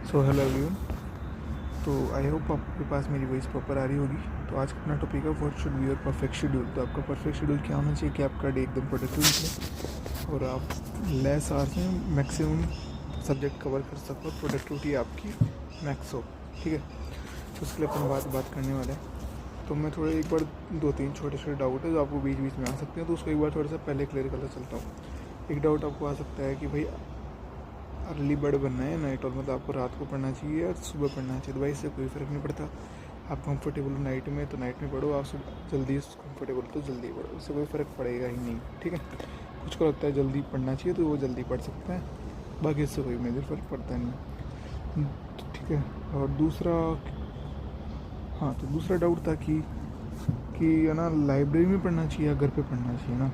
So hello everyone. तो I hope आपके पास मेरी वॉइस प्रॉपर आ रही होगी। तो आज का अपना टॉपिक है what should be your perfect schedule. तो आपका परफेक्ट शेड्यूल क्या होना चाहिए कि आपका डे एकदम प्रोडक्टिव निकले और आप लेस आवर्स में मैक्सिमम सब्जेक्ट कवर कर सको और प्रोडक्टिविटी आपकी मैक्स हो। ठीक है, तो उसके लिए अपन बात करने वाले हैं। तो मैं थोड़ा एक बार 2-3 छोटे डाउट है जो आपको बीच बीच में आ सकते हैं, तो उसको एक बार थोड़ा सा पहले क्लियर करता चलता हूँ। एक डाउट आपको आ सकता है कि भाई अर्ली बर्ड बनना है नाइट, और मतलब आपको रात को पढ़ना चाहिए और सुबह पढ़ना चाहिए। तो भाई इससे कोई फ़र्क नहीं पड़ता। आप कंफर्टेबल हो नाइट में तो नाइट में पढ़ो, आप सुबह जल्दी कंफर्टेबल तो जल्दी पढ़ो, उससे कोई फ़र्क पड़ेगा ही नहीं। ठीक है, कुछ को लगता है जल्दी पढ़ना चाहिए तो वो जल्दी पढ़ सकता है, बाकी इससे कोई मेजर फ़र्क पड़ता नहीं। ठीक है, और दूसरा डाउट था कि है ना, लाइब्रेरी में पढ़ना चाहिए या घर पे पढ़ना चाहिए ना।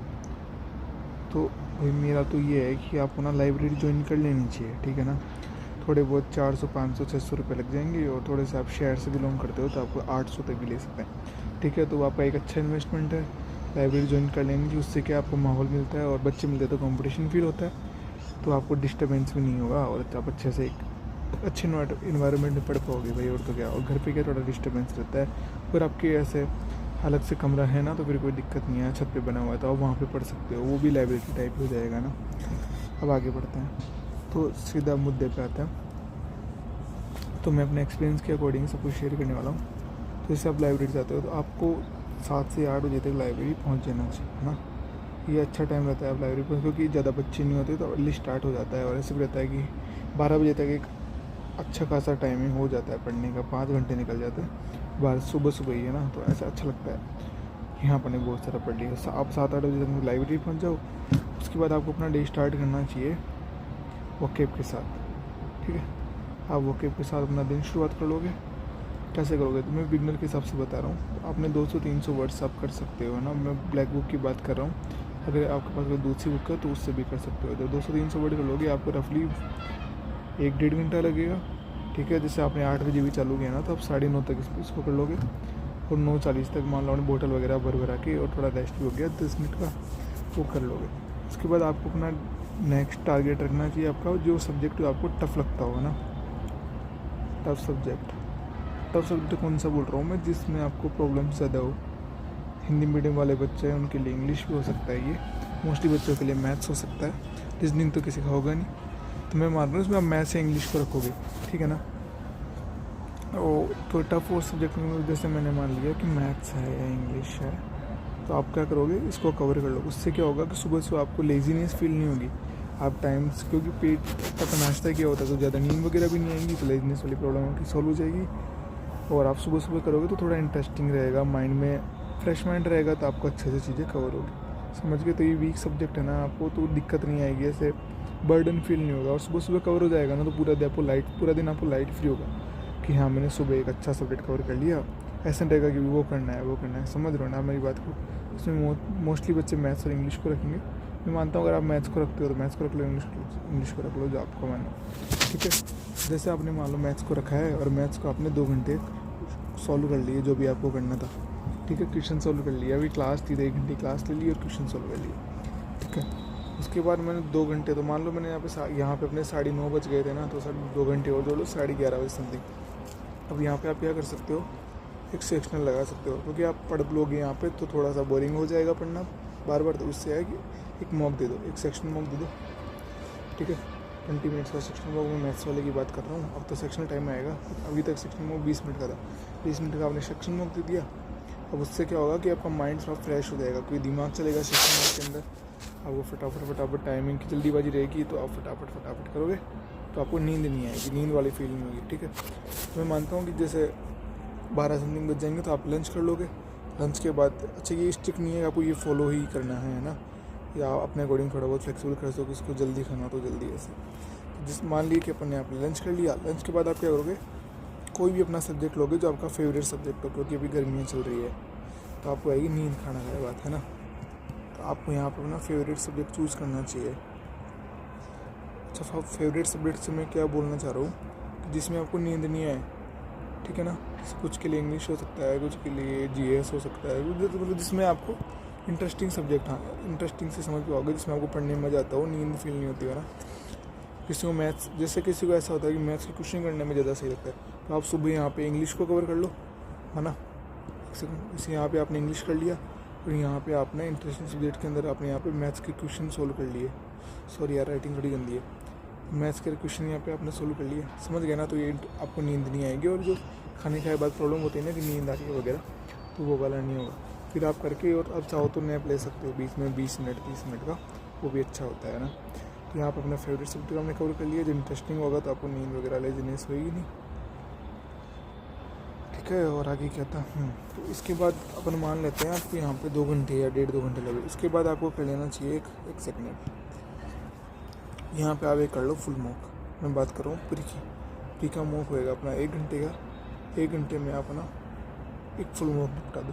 तो भाई मेरा तो ये है कि आपको ना लाइब्रेरी ज्वाइन कर लेनी चाहिए। ठीक है ना, थोड़े बहुत 400 500 600 रुपये लग जाएंगे, और थोड़े से आप शहर से बिलोंग करते हो तो आपको 800 तक भी ले सकते हैं। ठीक है, तो आपका एक अच्छा इन्वेस्टमेंट है लाइब्रेरी ज्वाइन कर लेने की। उससे क्या आपको माहौल मिलता है और बच्चे मिलते हैं तो कंपटीशन फील होता है, तो आपको डिस्टर्बेंस भी नहीं होगा और आप अच्छे से एक अच्छे इन्वायरमेंट में पढ़ पाओगे भाई। और तो क्या, और घर पे क्या थोड़ा डिस्टर्बेंस रहता है, और आपके ऐसे अलग से कमरा है ना तो फिर कोई दिक्कत नहीं है, छत पे बना हुआ है तो आप वहाँ पे पढ़ सकते हो, वो भी लाइब्रेरी टाइप हो जाएगा ना। अब आगे बढ़ते हैं, तो सीधा मुद्दे पे आते हैं। तो मैं अपने एक्सपीरियंस के अकॉर्डिंग सब कुछ शेयर करने वाला हूँ। तो जैसे आप लाइब्रेरी जाते हो तो आपको 7 से 8 बजे तक लाइब्रेरी पहुँच जाना चाहिए, है ना। ये अच्छा टाइम रहता है आप लाइब्रेरी पर, क्योंकि ज़्यादा बच्चे नहीं होते तो अर्ली स्टार्ट हो जाता है। और ऐसे भी रहता है कि 12 बजे तक एक अच्छा खासा टाइमिंग हो जाता है पढ़ने का, 5 घंटे निकल जाते हैं बाहर सुबह ही, है ना। तो ऐसा अच्छा लगता है कि हाँ अपने बहुत सारा पढ़ लिया। आप 7-8 बजे तक लाइब्रेरी पहुँच जाओ, उसके बाद आपको अपना डे स्टार्ट करना चाहिए वॉकेब के साथ। ठीक है, आप वॉकेब के साथ अपना दिन शुरुआत कर लोगे। कैसे करोगे, तो मैं बिगनर के हिसाब से बता रहा हूँ। तो आपने 200-300 वर्ड्स आप कर सकते हो, है ना। मैं ब्लैक बुक की बात कर रहा हूँ, अगर आपके पास कोई दूसरी बुक है तो उससे भी कर सकते हो। जब 200-300 वर्ड कर लोगे आपको रफली 1-1.5 घंटा लगेगा। ठीक है, जैसे आपने 8 बजे भी चालू किया ना तो आप 9:30 तक इसको कर लोगे, और 9:40 तक मान लो आपने बोतल वगैरह भर के और थोड़ा रेस्ट भी हो गया 10 मिनट का, वो कर लोगे। उसके बाद आपको अपना नेक्स्ट टारगेट रखना चाहिए आपका, जो सब्जेक्ट आपको टफ लगता हो ना। टफ सब्जेक्ट कौन सा बोल रहा हूँ मैं, जिसमें आपको प्रॉब्लम ज़्यादा हो। हिंदी मीडियम वाले बच्चे हैं उनके लिए इंग्लिश भी हो सकता है, ये मोस्टली बच्चों के लिए मैथ्स हो सकता है, रीजनिंग तो किसी का होगा नहीं। तो मैं मान रहा हूँ इसमें आप मैथ्स या इंग्लिश को रखोगे। ठीक है ना, तो टफ और सब्जेक्ट में जैसे मैंने मान लिया कि मैथ्स है या इंग्लिश है, तो आप क्या करोगे, इसको कवर कर लो। उससे क्या होगा कि सुबह आपको लेजीनेस फील नहीं होगी। आप टाइम से, क्योंकि पेट का नाश्ता क्या होता है तो ज़्यादा नींद वगैरह भी नहीं आएगी, तो लेजीनेस वाली प्रॉब्लम आपकी सॉल्व हो जाएगी। और आप सुबह करोगे तो थोड़ा इंटरेस्टिंग रहेगा, माइंड में फ्रेश माइंड रहेगा, तो आपको अच्छे से चीज़ें कवर होगी। समझ गए, तो ये वीक सब्जेक्ट है ना, आपको तो दिक्कत नहीं आएगी, ऐसे बर्डन फील नहीं होगा। और सुबह कवर हो जाएगा ना तो पूरा दिन आपको लाइट फ्री होगा कि हाँ मैंने सुबह एक अच्छा सब्जेक्ट कवर कर लिया। ऐसा रहेगा कि वो करना है। समझ रहे हो ना मेरी बात को। इसमें मोस्टली बच्चे मैथ्स और इंग्लिश को रखेंगे। मैं मानता हूँ अगर आप मैथ्स को रखते हो तो मैथ्स को रख लो, इंग्लिश को रख लो, जो आपको मानो। ठीक है, जैसे आपने मान लो मैथ्स को रखा है और मैथ्स को आपने 2 घंटे सॉल्व कर लिए, जो भी आपको करना था। ठीक है, क्वेश्चन सॉल्व कर लिया, अभी क्लास थी तो 1 घंटे क्लास ले ली और क्वेश्चन सॉल्व कर लिए। ठीक है, उसके बाद मैंने 2 घंटे, तो मान लो मैंने यहाँ पे अपने 9:30 बज गए थे ना, तो 2 घंटे और जोड़ लो, 11:30 बजे समथिंग। अब यहाँ पे आप क्या कर सकते हो, एक सेक्शनल लगा सकते हो, क्योंकि आप पढ़ लोगे यहाँ पे तो थोड़ा सा बोरिंग हो जाएगा पढ़ना बार बार। तो उससे है कि एक मॉक दे दो, एक सेक्शनल मॉक दे दो। ठीक है, 20 मिनट्स का सेक्शनल मॉक, मैं मैथ्स वाले की बात कर रहा हूँ। अब तो सेक्शनल टाइम आएगा, अभी तक सेक्शनल मॉक 20 मिनट का था। 20 मिनट का आपने सेक्शनल मॉक दे दिया। अब उससे क्या होगा कि आपका माइंड थोड़ा फ्रेश हो जाएगा, क्योंकि दिमाग चलेगा सेक्शनल मॉक के अंदर। आपको फटाफट टाइमिंग की जल्दीबाजी रहेगी, तो आप फटाफट करोगे तो आपको नींद नहीं आएगी, नींद वाली फीलिंग होगी। ठीक है, मैं मानता हूँ कि जैसे 12 समथिंग बज जाएंगे तो आप लंच कर लोगे। लंच के बाद अच्छा, ये स्टिक नहीं है आपको ये फॉलो ही करना है ना, या आप अपने अकॉर्डिंग थोड़ा बहुत फ्लेक्सिबल कर सको, इसको जल्दी खाना तो जल्दी ऐसे। तो जिस मान लीजिए कि अपन ने आपने लंच कर लिया, लंच के बाद आप क्या करोगे, कोई भी अपना सब्जेक्ट लोगे जो आपका फेवरेट सब्जेक्ट हो, क्योंकि अभी गर्मियाँ चल रही है तो आपको आएगी नींद, खाना खाए बात, है ना। तो आपको यहाँ पर अपना फेवरेट सब्जेक्ट चूज़ करना चाहिए। अच्छा, फेवरेट सब्जेक्ट से मैं क्या बोलना चाह रहा हूँ कि जिसमें आपको नींद नहीं आए। ठीक है ना, कुछ के लिए इंग्लिश हो सकता है, कुछ के लिए जीएस हो सकता है, मतलब जिसमें आपको इंटरेस्टिंग सब्जेक्ट, हाँ इंटरेस्टिंग से समझ पाओगे, जिसमें आपको पढ़ने में मज़ा आता हो, नींद फील नहीं होती है ना। किसी को मैथ्स, जैसे किसी को ऐसा होता है कि मैथ्स की क्वेश्चन करने में ज़्यादा सही लगता है, तो आप सुबह यहाँ पे इंग्लिश को कवर कर लो, है ना। जैसे यहाँ पे आपने इंग्लिश कर लिया और यहाँ पे आपने इंटरेस्टिंग सब्जेक्ट के अंदर आपने यहाँ पे मैथ्स के क्वेश्चन सोल्व कर लिए। सॉरी यार, राइटिंग थोड़ी गंदी है। मैथ्स के क्वेश्चन यहाँ पे आपने सोल्व कर लिए, समझ गए ना। तो ये आपको नींद नहीं आएगी, और जो खाने के बाद प्रॉब्लम होती है ना कि नींद आ रही है वगैरह, तो वो वाला नहीं होगा। फिर आप करके, और अब चाहो तो नैप ले सकते हो बीच में 20 मिनट 30 मिनट का, वो भी अच्छा होता है ना। तो यहाँ पर अपना फेवरेट सब्जेक्ट हमने कवर कर लिया। जो इंटरेस्टिंग होगा तो आपको नींद वगैरह लेजीनेस होगी नहीं, ठीक है। और आगे क्या था, तो इसके बाद अपन मान लेते हैं आपको यहाँ पे 2 घंटे या 1.5-2 घंटे लगे। इसके बाद आपको कर लेना चाहिए एक सेकंड, यहाँ पे आप एक कर लो फुल मॉक। मैं बात कर रहा हूँ प्री का मॉक होएगा अपना 1 घंटे का। 1 घंटे में आप ना एक फुल मॉक निपटा दो।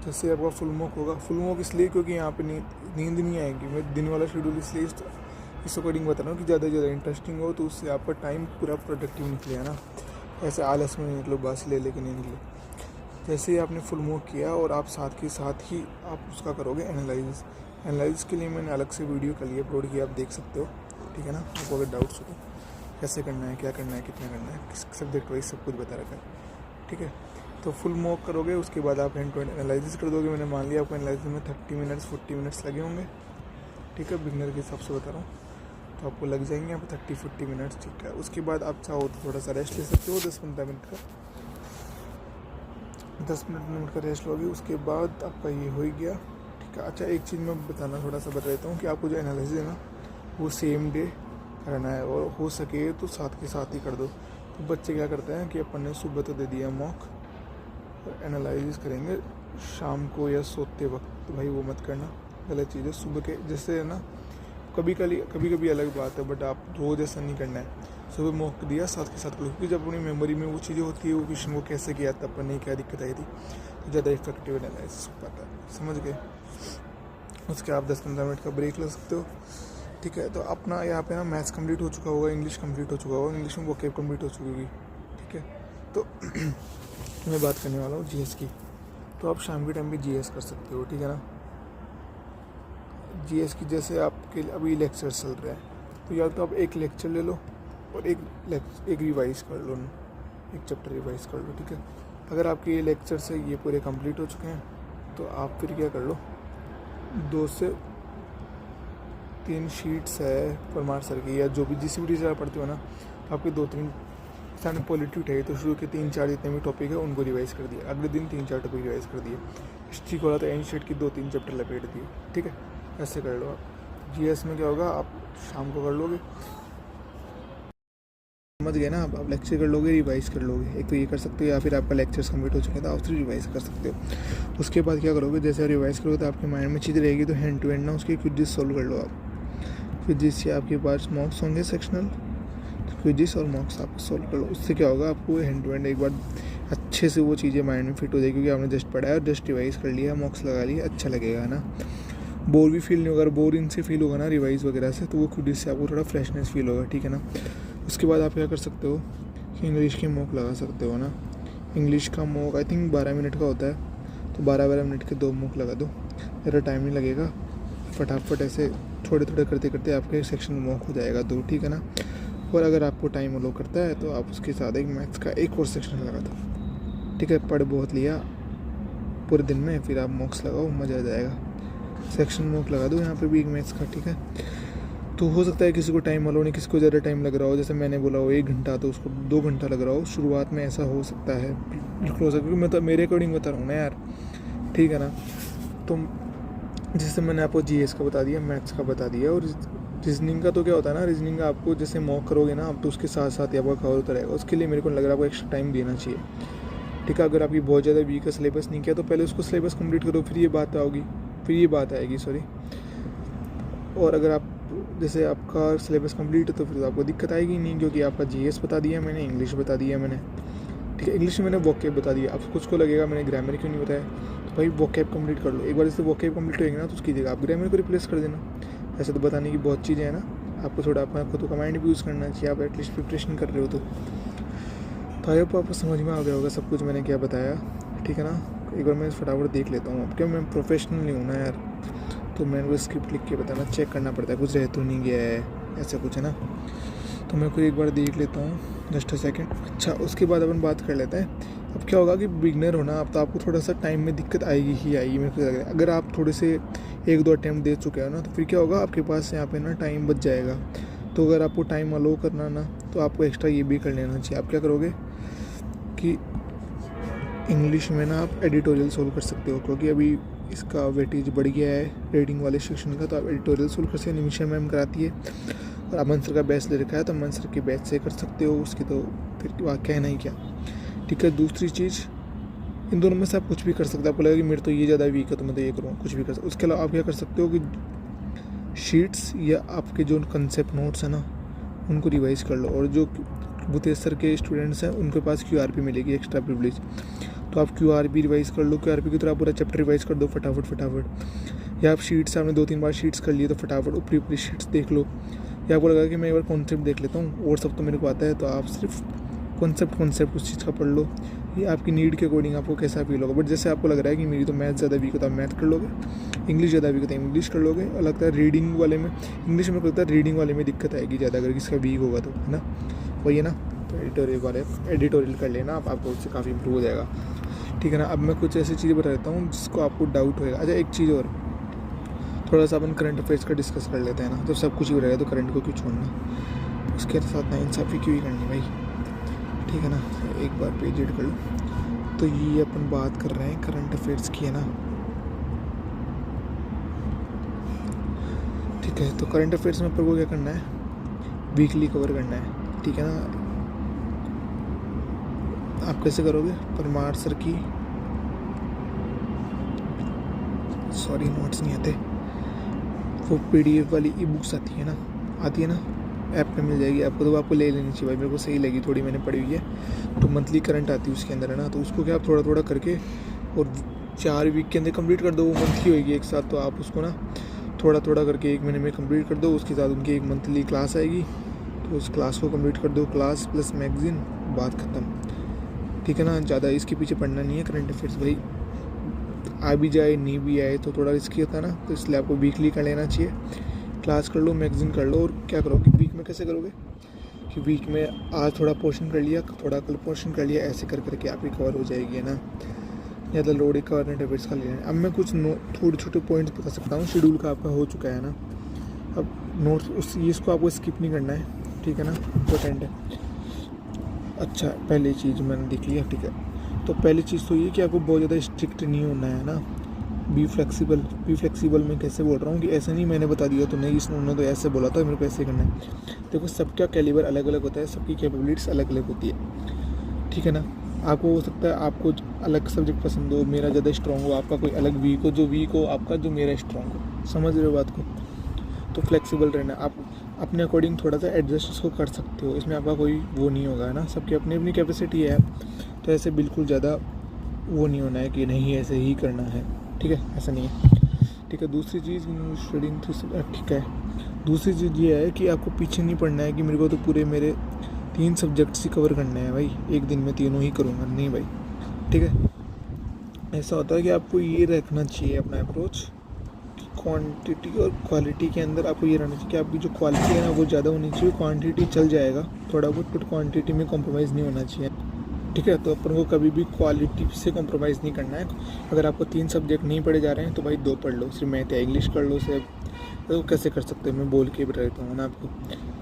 जैसे आपका फुल मॉक होगा, फुल मॉक इसलिए क्योंकि यहाँ पे नींद नहीं आएगी। मैं दिन वाला शेड्यूल इसलिए इस अकॉर्डिंग बता रहा हूँ कि ज़्यादा से ज़्यादा इंटरेस्टिंग हो, तो उससे आपका टाइम पूरा प्रोडक्टिव निकले, है ना। ऐसे आलस में नहीं निकलो, बासी ले लेके नहीं निकलो। जैसे ही आपने फुल मॉक किया, और आप साथ ही आप उसका करोगे एनालिसिस के लिए मैंने अलग से वीडियो के लिए अपलोड किया, आप देख सकते हो, ठीक है ना। आपको अगर डाउट्स हो तो कैसे करना है, क्या करना है, कितना करना है, किस सब्जेक्ट वाइज सब कुछ बता रखा है, ठीक है। तो फुल मॉक करोगे, उसके बाद आप एंड टू एंड एनालिसिस कर दोगे। मैंने मान लिया आपको एनालिसिस में 30 मिनट्स 40 मिनट्स लगे होंगे, ठीक है। बिगनर के हिसाब से बता रहा हूँ, तो आपको लग जाएंगे यहाँ पर 30-40 मिनट्स, ठीक है। उसके बाद आप चाहो तो थोड़ा सा रेस्ट ले सकते हो, 10-15 मिनट का, 10 मिनट का रेस्ट लोगे। उसके बाद आपका ये हो ही गया, ठीक है। अच्छा, एक चीज़ मैं बताना थोड़ा सा बता देता हूँ कि आपको जो एनालिसिस है ना, वो सेम डे करना है, और हो सके तो साथ के साथ ही कर दो। तो बच्चे क्या करते हैं कि अपन ने सुबह तो दे दिया मॉक, और एनालिसिस करेंगे शाम को या सोते वक्त, तो भाई वो मत करना, गलत चीज़ है। सुबह के जैसे है ना, कभी कभी अलग बात है, बट आप रोज़ ऐसा नहीं करना है। सुबह मॉक दिया साथ के साथ करो, क्योंकि जब अपनी मेमोरी में वो चीज़ें होती है, वो क्वेश्चन को कैसे किया था अपन ने, क्या दिक्कत आई थी, तो ज़्यादा इफेक्टिव एनालिसिस हो पाता है, समझ गए। उसके आप 10-15 मिनट का ब्रेक ले सकते हो, ठीक है। तो अपना यहाँ पे ना मैथ्स कंप्लीट हो चुका होगा, इंग्लिश कंप्लीट हो चुका होगा, इंग्लिश में वोकैब कंप्लीट हो चुकी होगी, ठीक है। तो मैं बात करने वाला हूँ जीएस की। तो आप शाम के टाइम पे जीएस कर सकते हो, ठीक है ना। जीएस की जैसे आपके अभी लेक्चर चल रहे हैं, तो या तो आप एक लेक्चर ले लो और एक रिवाइज़ कर लो, एक चैप्टर रिवाइज़ कर लो, ठीक है। अगर आपके ये लेक्चर से ये पूरे कंप्लीट हो चुके हैं, तो आप फिर क्या कर लो, 2 से 3 शीट्स है परमार सर की, या जो भी जिस भी टीचर आप पढ़ते हो ना, तो आपके 2-3 सामने पॉलिटी उठाई, तो शुरू के 3-4 जितने भी टॉपिक है उनको रिवाइज़ कर दिया, अगले दिन 3-4 टॉपिक रिवाइज़ कर दिए। हिस्ट्री को तो एंशिएंट की 2-3 चैप्टर लपेट दिए, ठीक है। ऐसे कर लो आप। जीएस में क्या होगा, आप शाम को कर लोगे, समझ गए ना। आप लेक्चर कर लोगे, रिवाइज़ कर लोगे, एक तो ये कर सकते हो, या फिर आपका लेक्चर्स कंप्लीट हो चुके हैं तो आप फिर रिवाइज़ कर सकते हो। उसके बाद क्या करोगे, जैसे रिवाइज़ करोगे तो आपके माइंड में चीज़ रहेगी, तो हैंड टू हैंड ना उसके क्विज़ सॉल्व कर लो आप। क्विज़ से आपके पास मॉक्स होंगे सेक्शनल, क्विज़ और मॉक्स आप सॉल्व कर लो। उससे क्या होगा, आपको हैंड टू हैंड एक बार अच्छे से वो चीज़ें माइंड में फिट हो जाएगी, क्योंकि आपने जस्ट पढ़ा है और जस्ट रिवाइज़ कर लिया, मॉक्स लगा लिया, अच्छा लगेगा ना। बोर भी फील नहीं होगा, बोर इनसे फील होगा ना रिवाइज़ वगैरह से, तो वो खुद से आपको थोड़ा फ्रेशनेस फील होगा, ठीक है ना। उसके बाद आप क्या कर सकते हो कि इंग्लिश के मॉक लगा सकते हो ना। इंग्लिश का मॉक आई थिंक 12 मिनट का होता है, तो 12-12 मिनट के 2 मॉक लगा दो, ज़्यादा टाइम नहीं लगेगा, फटाफट ऐसे थोड़े थोड़े करते करते आपके सेक्शन मॉक हो जाएगा 2, ठीक है ना। और अगर आपको टाइम अलो करता है तो आप उसके साथ एक मैथ्स का एक और सेक्शन लगा दो, ठीक है। पढ़ बहुत लिया पूरे दिन में, फिर आप मॉक्स लगाओ, मज़ा आ जाएगा। सेक्शन मॉक लगा दो यहाँ पे भी एक मैथ्स का, ठीक है। तो हो सकता है किसी को टाइम अलो नहीं, किसी को ज़्यादा टाइम लग रहा हो, जैसे मैंने बोला हो 1 घंटा, तो उसको 2 घंटा लग रहा हो। शुरुआत में ऐसा हो सकता है, बिल्कुल हो सकता है, क्योंकि मैं तो मेरे अकॉर्डिंग बता रहा हूँ ना यार, ठीक है ना। तो जैसे मैंने आपको जीएस का बता दिया, मैथ्स का बता दिया, और रीजनिंग का तो क्या होता है ना, रीजनिंग का आपको जैसे मॉक करोगे ना आप, तो उसके साथ साथ ही आपका कवर होता रहेगा। उसके लिए मेरे को लग रहा है आपको एक्स्ट्रा टाइम देना चाहिए, ठीक है। अगर आपकी बहुत ज़्यादा वीक का सिलेबस नहीं किया, तो पहले उसको सिलेबस कंप्लीट करो, फिर ये बात आएगी, सॉरी। और अगर आप जैसे आपका सिलेबस कंप्लीट है, तो फिर आपको दिक्कत आएगी नहीं, क्योंकि आपका जीएस बता दिया मैंने, इंग्लिश बता दिया मैंने, ठीक है। इंग्लिश में मैंने वोकैब बता दिया। अब कुछ को लगेगा मैंने ग्रामर क्यों नहीं बताया, तो भाई वोकैब कंप्लीट कर लो एक बार। जैसे वोकैब कंप्लीट होएंगे ना, तो उसकी जगह आप ग्रामर को रिप्लेस कर देना। ऐसे तो बताने की बहुत चीज़ें हैं ना, आपको थोड़ा अपना खुद का माइंड भी यूज़ करना चाहिए, आप एटलीस्ट प्रिपरेशन कर रहे हो तो आई होप आपको समझ में आ गया होगा सब कुछ मैंने क्या बताया, ठीक है ना। एक बार मैं फटाफट देख लेता हूँ, अब क्या मैं प्रोफेशनल नहीं हूँ ना यार, तो मैंने वो स्क्रिप्ट लिख के बताना, चेक करना पड़ता है, कुछ रह तो नहीं गया है, ऐसा कुछ है ना। तो मैं कोई एक बार देख लेता हूँ, जस्ट अ सेकेंड। अच्छा, उसके बाद अपन बात कर लेते हैं। अब क्या होगा कि बिगनर होना, अब तो आपको थोड़ा सा टाइम में दिक्कत आएगी ही आएगी, मेरे को लग रहा है। अगर आप थोड़े से 1-2 अटैम्प्ट दे चुके हो ना, तो फिर क्या होगा, आपके पास यहाँ पे ना टाइम बच जाएगा। तो अगर आपको टाइम अलो करना ना, तो आपको एक्स्ट्रा ये भी कर लेना चाहिए। आप क्या करोगे कि इंग्लिश में ना आप एडिटोरियल सोल्व कर सकते हो, क्योंकि अभी इसका वेटेज बढ़ गया है रीडिंग वाले सेक्शन का। तो आप एडिटोरियल सोल्व कर सकते हैं, निमिषा मैम कराती है। और अमन सर का बैच ले रखा है, तो अमन सर के बैच से कर सकते हो। उसकी तो फिर वहाँ कहना ही क्या। ठीक है, दूसरी चीज़, इन दोनों में से आप कुछ भी कर सकते हो। आपको लगेगा कि मेरे तो ये ज़्यादा वीक है तो मैं तो ये करूँगा, कुछ भी कर सकते। उसके अलावा आप क्या कर सकते हो कि शीट्स या आपके जो कंसेप्ट नोट्स हैं ना, उनको रिवाइज़ कर लो। और जो भूतेश सर के स्टूडेंट्स हैं, उनके पास QRP मिलेगी, एक्स्ट्रा प्रिविलेज। तो आप QRP रिवाइज़ कर लो। QRP की तरह पूरा चैप्टर रिवाइज़ कर दो फटाफट। या आप शीट्स, आपने 2-3 बार शीट्स कर लिए तो फटाफट ऊपरी शीट्स देख लो। या आपको लगा कि मैं एक बार कॉन्सेप्ट देख लेता हूँ और सब तो मेरे को आता है, तो आप सिर्फ कॉन्सेप्ट उस चीज़ का पढ़ लो। ये आपकी नीड के अकॉर्डिंग आपको कैसा फील होगा। बट जैसे आपको लग रहा है कि मेरी तो मैथ ज़्यादा वीक होता है, मैथ कर लोगे। इंग्लिश ज़्यादा वीक होता है, इंग्लिश कर लोगे। और लगता है रीडिंग वाले में, इंग्लिश में लगता है रीडिंग वाले में दिक्कत आएगी ज़्यादा, अगर किसका वीक होगा तो, है ना, वही है ना। तो एडिटोरियल कर लेना आपको उससे काफ़ी इंप्रूव हो जाएगा। ठीक है ना। अब मैं कुछ ऐसी चीज़ें बता देता हूँ जिसको आपको डाउट होएगा। अच्छा, एक चीज़ और, थोड़ा सा अपन करंट अफेयर्स का डिस्कस कर लेते हैं ना। जब सब कुछ ही हो रहेगा तो करंट को क्यों छोड़ना, उसके साथ नाइंसाफ़ी क्यों ही करनी भाई। ठीक है ना। एक बार पेज एड कर लो। तो ये अपन बात कर रहे हैं करंट अफेयर्स की, है ना। ठीक है, तो करंट अफेयर्स में अपन को क्या करना है, वीकली कवर करना है। ठीक है ना। आप कैसे करोगे, परमार सर की, सॉरी नोट्स नहीं आते, वो PDF वाली ई बुक्स आती है ना, ऐप पे मिल जाएगी आपको। तो आपको ले लेनी चाहिए भाई, मेरे को सही लगी थोड़ी, मैंने पढ़ी हुई है। तो मंथली करंट आती है उसके अंदर, है ना। तो उसको क्या आप थोड़ा करके और 4 वीक के अंदर कंप्लीट कर दो। वो मंथली होगी एक साथ, तो आप उसको ना थोड़ा करके 1 महीने में कंप्लीट कर दो। उसके साथ उनकी एक मंथली क्लास आएगी, तो उस क्लास को कंप्लीट कर दो। क्लास प्लस मैगज़ीन, बात ख़त्म। ठीक है ना। ज़्यादा इसके पीछे पढ़ना नहीं है करंट अफेयर्स भाई, आ भी जाए नहीं भी आए तो थोड़ा रिस्की होता है ना। तो इसलिए आपको वीकली कर लेना चाहिए। क्लास कर लो, मैगज़ीन कर लो। और क्या करोगे वीक में, कैसे करोगे कि वीक में आज थोड़ा पोर्शन कर लिया, थोड़ा कल पोर्शन कर लिया, ऐसे करके आपकी कवर हो जाएगी, है ना। ज़्यादा लोड करंट अफेयर्स का लेना है। अब मैं कुछ थोड़े छोटे पॉइंट्स बता सकता हूँ। शेड्यूल का आपका हो चुका है ना, अब नोट्स इसको आपको स्किप नहीं करना है। ठीक है ना, इम्पोर्टेंट है। अच्छा, पहली चीज़ मैंने देख लिया। ठीक है, तो पहली चीज़ तो ये कि आपको बहुत ज़्यादा स्ट्रिक्ट नहीं होना है ना। बी फ्लेक्सिबल मैं कैसे बोल रहा हूँ कि ऐसे नहीं मैंने बता दिया तो नहीं, उन्होंने तो ऐसे बोला था, मेरे को ऐसे करना है। देखो, सबका कैलिबर अलग अलग होता है, सबकी कैपेबिलिटीज़ अलग अलग होती है। ठीक है ना। आपको हो सकता है आपको अलग सब्जेक्ट पसंद हो, मेरा ज़्यादा स्ट्रॉन्ग हो, आपका कोई अलग वीक हो, जो वीक हो आपका, जो मेरा स्ट्रॉन्ग हो। समझ रहे हो बात को। तो फ्लेक्सिबल रहना, आप अपने अकॉर्डिंग थोड़ा सा एडजस्ट इसको कर सकते हो। इसमें आपका कोई वो नहीं होगा, है ना। सबकी अपनी अपनी कैपेसिटी है, तो ऐसे बिल्कुल ज़्यादा वो नहीं होना है कि नहीं ऐसे ही करना है। ठीक है, ऐसा नहीं है। ठीक है। दूसरी चीज़ स्टडिंग, ठीक है। दूसरी चीज़ ये है कि आपको पीछे नहीं पड़ना है कि मेरे को तो पूरे मेरे 3 सब्जेक्ट्स ही कवर करने हैं भाई, एक दिन में तीनों ही करूँगा, नहीं भाई। ठीक है। ऐसा होता है कि आपको ये रखना चाहिए अपना अप्रोच, क्वांटिटी और क्वालिटी के अंदर आपको ये रहना चाहिए कि आपकी जो क्वालिटी है ना वो ज़्यादा होनी चाहिए। क्वांटिटी चल जाएगा थोड़ा बहुत, बट क्वांटिटी में कॉम्प्रोमाइज़ नहीं होना चाहिए। ठीक है। तो अपन को कभी भी क्वालिटी से कॉम्प्रोमाइज़ नहीं करना है। अगर आपको 3 सब्जेक्ट नहीं पढ़े जा रहे हैं तो भाई 2 पढ़ लो, सिर्फ मैथ या इंग्लिश कर लो। सिर्फ तो कैसे कर सकते हैं, मैं बोल के बता देता हूँ ना आपको।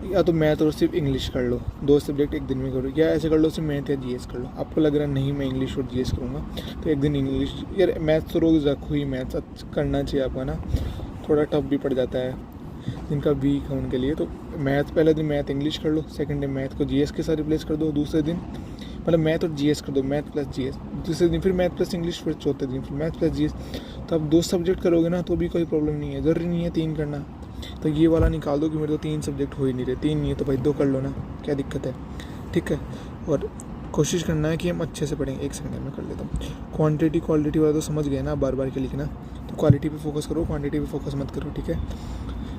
या तो मैथ और सिर्फ इंग्लिश कर लो, 2 सब्जेक्ट एक दिन में करो। या ऐसे कर लो सिर्फ मैथ या GS कर लो। आपको लग रहा है नहीं मैं इंग्लिश और GS करूँगा, तो एक दिन इंग्लिश, यार मैथ तो रोज़ रखो ही, मैथ करना चाहिए आपको, ना। थोड़ा टफ भी पड़ जाता है जिनका वीक है उनके लिए। तो मैथ पहले दिन मैथ इंग्लिश कर लो, सेकंड डे मैथ को GS के साथ रिप्लेस कर दो, दूसरे दिन मतलब मैथ और GS कर दो, मैथ प्लस GS, दूसरे दिन फिर मैथ प्लस इंग्लिश, फिर चौथे दिन फिर मैथ प्लस GS। तो आप 2 सब्जेक्ट करोगे ना तो भी कोई प्रॉब्लम नहीं है, ज़रूरी नहीं है 3 करना। तो ये वाला निकाल दो कि मेरे तो 3 सब्जेक्ट हो ही नहीं रहे, 3 नहीं है तो भाई 2 कर लो ना, क्या दिक्कत है। ठीक है। और कोशिश करना है कि हम अच्छे से पढ़ेंगे। एक सेकंड में कर लेता हूँ। क्वांटिटी क्वालिटी वाला तो समझ गए ना, बार बार के लिखना। तो क्वालिटी पे फोकस करो, क्वांटिटी पे फोकस मत करो। ठीक है।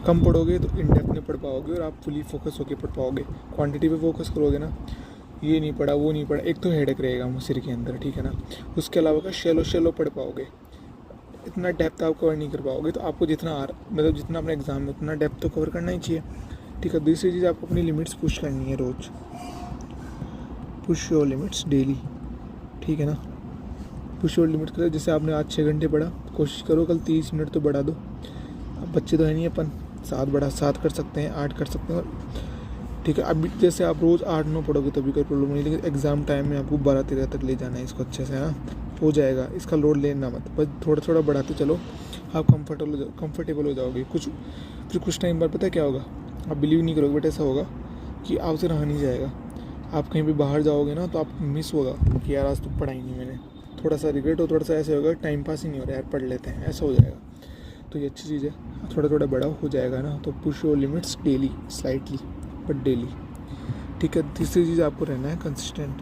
कम पढ़ोगे तो इन डेप्थ में पढ़ पाओगे और आप फुली फोकस होकर पढ़ पाओगे। क्वांटिटी पे फोकस करोगे ना, ये नहीं पढ़ा वो नहीं पढ़ा, एक तो हेडेक रहेगा सिर के अंदर। ठीक है ना। उसके अलावा का शेलो पढ़ पाओगे, इतना डेप्थ आप कवर नहीं कर पाओगे। तो आपको जितना मतलब जितना अपने एग्जाम में उतना डेप्थ तो कवर करना ही चाहिए। ठीक है। दूसरी चीज़, आपको अपनी लिमिट्स पुश करनी है रोज़, पुश योर लिमिट्स डेली, ठीक है ना। पुश योर लिमिट्स करो, जैसे आपने आज 6 घंटे पढ़ा, कोशिश करो कल 30 मिनट तो बढ़ा दो। अब बच्चे तो है नहीं अपन, 7 कर सकते हैं, 8 कर सकते हैं, ठीक है। अब जैसे आप रोज़ 8-9 पढ़ोगे तभी कोई प्रॉब्लम नहीं, लेकिन एग्ज़ाम टाइम में आपको 12-13 तक ले जाना है इसको अच्छे से, हाँ हो जाएगा, इसका लोड लेना मत, बस थोड़ा थोड़ा बढ़ाते चलो, आप कंफर्टेबल हो जाओगे। फिर कुछ टाइम बाद पता है क्या होगा, आप बिलीव नहीं करोगे बट ऐसा होगा कि आपसे रहा नहीं जाएगा। आप कहीं भी बाहर जाओगे ना तो आपको मिस होगा कि यार आज तो पढ़ा ही नहीं मैंने, थोड़ा सा रिग्रेट हो, थोड़ा सा ऐसे होगा टाइम पास ही नहीं हो रहा यार, पढ़ लेते हैं, ऐसा हो जाएगा। तो ये अच्छी चीज़ है, थोड़ा थोड़ा बड़ा हो जाएगा ना। तो push your limits daily, slightly but daily, ठीक है। तीसरी चीज़, आपको रहना है कंसिस्टेंट।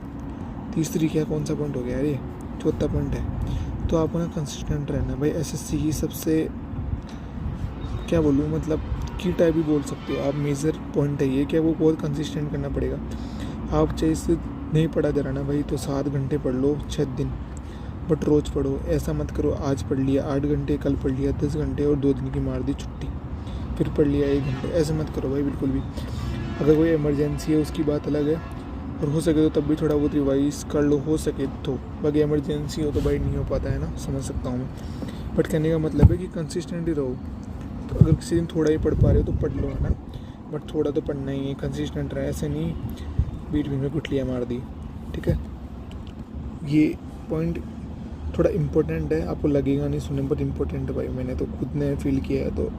तीसरी क्या, कौन सा पॉइंट हो गया यार, ये चौथा पॉइंट है। तो आपको ना कंसिस्टेंट रहना है भाई। एसएससी की सबसे क्या बोलूँ, मतलब की टाइप भी बोल सकते हो आप, मेजर पॉइंट है ये कि आपको बहुत कंसिस्टेंट करना पड़ेगा। आप चाहे इससे नहीं पढ़ा जा रहा ना भाई, तो 7 घंटे पढ़ लो 6 दिन, बट रोज़ पढ़ो। ऐसा मत करो आज पढ़ लिया 8 घंटे, कल पढ़ लिया 10 घंटे और 2 दिन की मार दी छुट्टी, फिर पढ़ लिया 1 घंटे, ऐसा मत करो भाई बिल्कुल भी। अगर कोई इमरजेंसी है उसकी बात अलग है, और हो सके तो तब भी थोड़ा बहुत रिवाइज कर लो, हो सके तो। बाकी इमरजेंसी हो तो भाई नहीं हो पाता है ना, समझ सकता हूँ मैं, बट कहने का मतलब है कि कंसिस्टेंट ही रहो। तो अगर किसी दिन थोड़ा ही पढ़ पा रहे हो तो पढ़ लो, है ना, बट थोड़ा तो पढ़ना ही है, कंसिस्टेंट रहे, ऐसे नहीं बीच में गुठलियाँ मार दी, ठीक है। ये पॉइंट थोड़ा इम्पोर्टेंट है, आपको लगेगा नहीं सुनने, बहुत इम्पोर्टेंट है भाई, मैंने तो खुद ने फील किया है, तो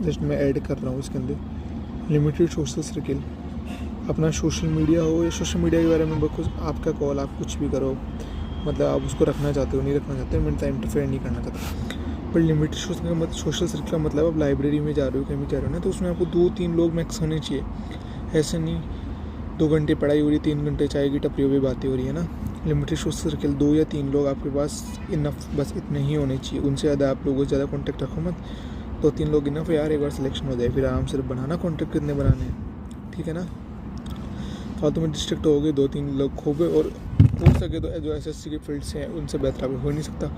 जस्ट मैं ऐड कर रहा हूँ इसके अंदर। लिमिटेड सोशल सर्किल, अपना सोशल मीडिया हो या सोशल मीडिया के बारे में कुछ आपका कॉल, आप कुछ भी करो, मतलब आप उसको रखना चाहते हो नहीं रखना चाहते हो, मैं इंटरफेयर नहीं करना चाहता, पर लिमिटेड सोशल सर्किल का मतलब आप लाइब्रेरी में जा रहे हो, कहीं भी जा रहे हो ना, तो उसमें आपको 2-3 लोग मैक्स होने चाहिए। ऐसे नहीं 2 घंटे पढ़ाई हो रही, 3 घंटे चाय की टपरियों पे बातें हो रही है ना। लिमिटेड सोशल सर्किल 2 या 3 लोग आपके पास इनफ, बस इतने ही होने चाहिए, उनसे ज़्यादा आप लोगों से ज़्यादा कॉन्टैक्ट रखो मत। 2-3 लोग इनफ यार, एक बार सिलेक्शन हो जाए, फिर आराम से बनाना कॉन्टैक्ट कितने बनाने हैं, ठीक है ना। फालतू में डिस्ट्रैक्ट हो गए, 2-3 लोग खो गए, और हो सके तो जो एसएससी के फील्ड से हैं उनसे बेहतर आप हो नहीं सकता।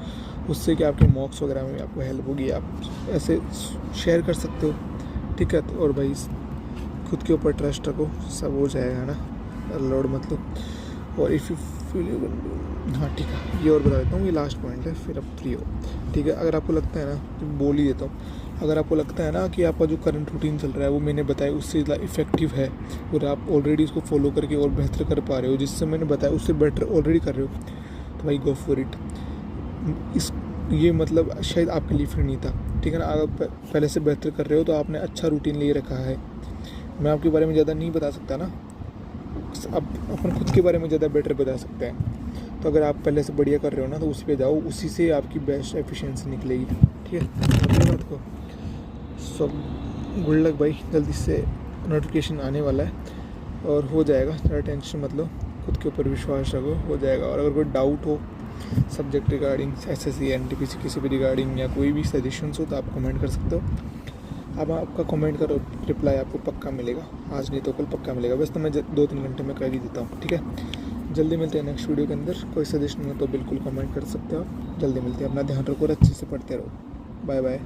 उससे कि आपके मॉक्स वगैरह में आपको हेल्प होगी, आप ऐसे शेयर कर सकते हो, ठीक है। और भाई खुद के ऊपर ट्रस्ट रखो, सब हो जाएगा ना, लोड मत लो। और इफ़ यू फील, हाँ ठीक है, ये और बता देता हूँ, ये लास्ट पॉइंट है, फिर अब फ्री हो, ठीक है। अगर आपको लगता है ना, तो बोल ही देता हूँ, अगर आपको लगता है ना कि आपका जो करंट रूटीन चल रहा है वो मैंने बताया उससे ज़्यादा इफेक्टिव है, और आप ऑलरेडी उसको फॉलो करके और बेहतर कर पा रहे हो, जिससे मैंने बताया उससे बेटर ऑलरेडी कर रहे हो, तो भाई गो फॉर इट। ये मतलब शायद आपके लिए फिर नहीं था, ठीक है ना। अगर पहले से बेहतर कर रहे हो तो आपने अच्छा रूटीन ले रखा है। मैं आपके बारे में ज़्यादा नहीं बता सकता ना, अब अपन खुद के बारे में ज़्यादा बेटर बता सकते हैं। तो अगर आप पहले से बढ़िया कर रहे हो ना, तो उस पर जाओ, उसी से आपकी बेस्ट एफिशिएंसी निकलेगी, ठीक है। बात को सब गुड लक भाई, जल्दी से नोटिफिकेशन आने वाला है और हो जाएगा, ज़्यादा टेंशन मत लो, खुद के ऊपर विश्वास रखो, हो जाएगा। और अगर कोई डाउट हो सब्जेक्ट रिगार्डिंग, एसएससी एनटीपीसी किसी भी रिगार्डिंग, या कोई भी सजेशंस हो तो आप कमेंट कर सकते हो। अब आपका कमेंट करो, रिप्लाई आपको पक्का मिलेगा, आज नहीं तो कल पक्का मिलेगा, बस तो मैं 2-3 घंटे में कर ही देता हूँ, ठीक है। जल्दी मिलते हैं नेक्स्ट वीडियो के अंदर। कोई सजेशन हो तो बिल्कुल कमेंट कर सकते हो आप। जल्दी मिलते हैं, अपना ध्यान रखो और अच्छे से पढ़ते रहो। Bye bye.